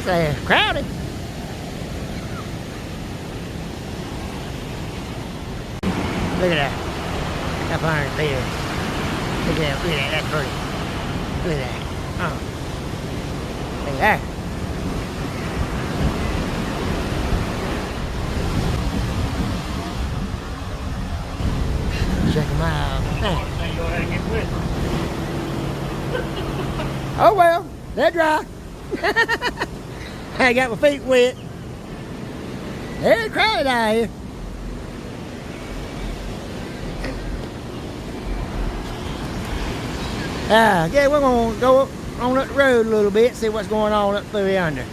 It's crowded. Look at that. Up on the beer. Look at that. Look at that. That's pretty. Look at that. Oh. Look at that. Check them out. Oh well, they're dry. I got my feet wet. They're crowded out here. Yeah, we're gonna go on up the road a little bit, see what's going on up through yonder.